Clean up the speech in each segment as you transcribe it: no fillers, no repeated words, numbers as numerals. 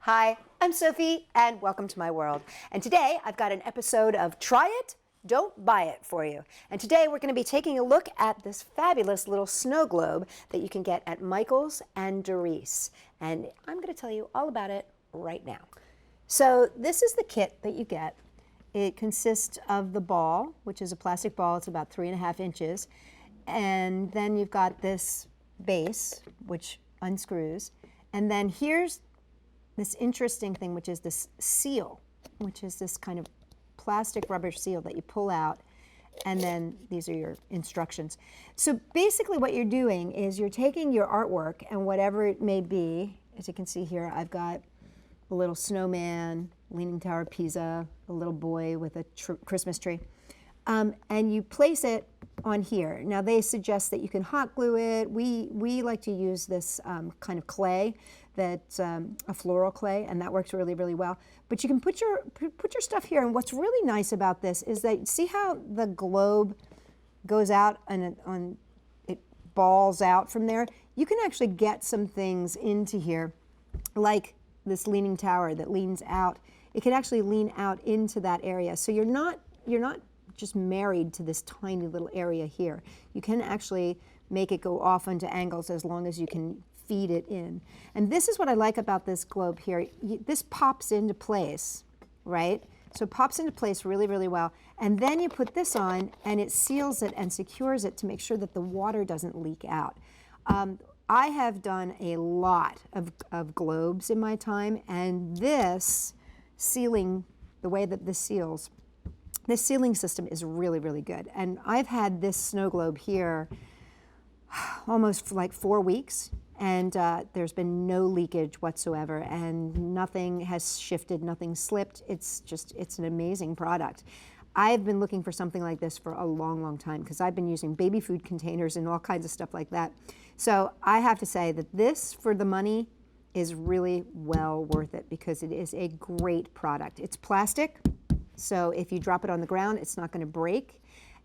Hi, I'm Sophie, and welcome to my world. And today I've got an episode of Try It, Don't Buy It for you. And today we're going to be taking a look at this fabulous little snow globe that you can get at Michael's and Darice. And I'm going to tell you all about it right now. So this is the kit that you get. It consists of the ball, which is a plastic ball. It's about 3.5 inches. And then you've got this base, which unscrews. And then here's this interesting thing, which is this seal, which is this kind of plastic rubber seal that you pull out, and then these are your instructions. So basically what you're doing is you're taking your artwork and whatever it may be. As you can see here, I've got a little snowman, Leaning Tower of Pisa, a little boy with a Christmas tree, and you place it on here. Now they suggest that you can hot glue it. We like to use this kind of clay that's a floral clay, and that works really, really well. But you can put your stuff here, and what's really nice about this is that, see how the globe goes out and it balls out from there? You can actually get some things into here, like this leaning tower that leans out. It can actually lean out into that area. So you're not just married to this tiny little area here. You can actually make it go off onto angles as long as you can feed it in. And this is what I like about this globe here. This pops into place, right? So it pops into place really, really well. And then you put this on and it seals it and secures it to make sure that the water doesn't leak out. I have done a lot of globes in my time, and this sealing, the way that this seals, this sealing system is really, really good. And I've had this snow globe here almost for like 4 weeks, and there's been no leakage whatsoever, and nothing has shifted, nothing slipped. It's an amazing product. I've been looking for something like this for a long, long time because I've been using baby food containers and all kinds of stuff like that. So I have to say that this, for the money, is really well worth it because it is a great product. It's plastic, so if you drop it on the ground, it's not going to break,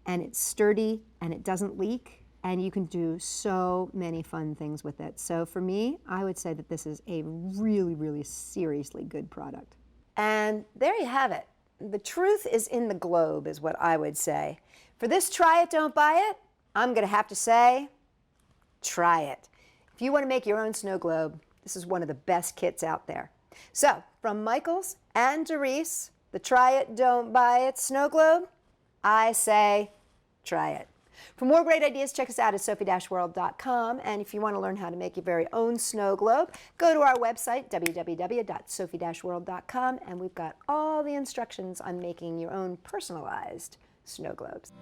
and it's sturdy, and it doesn't leak, and you can do so many fun things with it. So for me, I would say that this is a really, really seriously good product. And there you have it. The truth is in the globe, is what I would say. For this Try It, Don't Buy It, I'm going to have to say, try it. If you want to make your own snow globe, this is one of the best kits out there. So, from Michael's and Darice, the Try It, Don't Buy It snow globe, I say, try it. For more great ideas, check us out at Sophie-World.com. And if you want to learn how to make your very own snow globe, go to our website, www.Sophie-World.com, and we've got all the instructions on making your own personalized snow globes.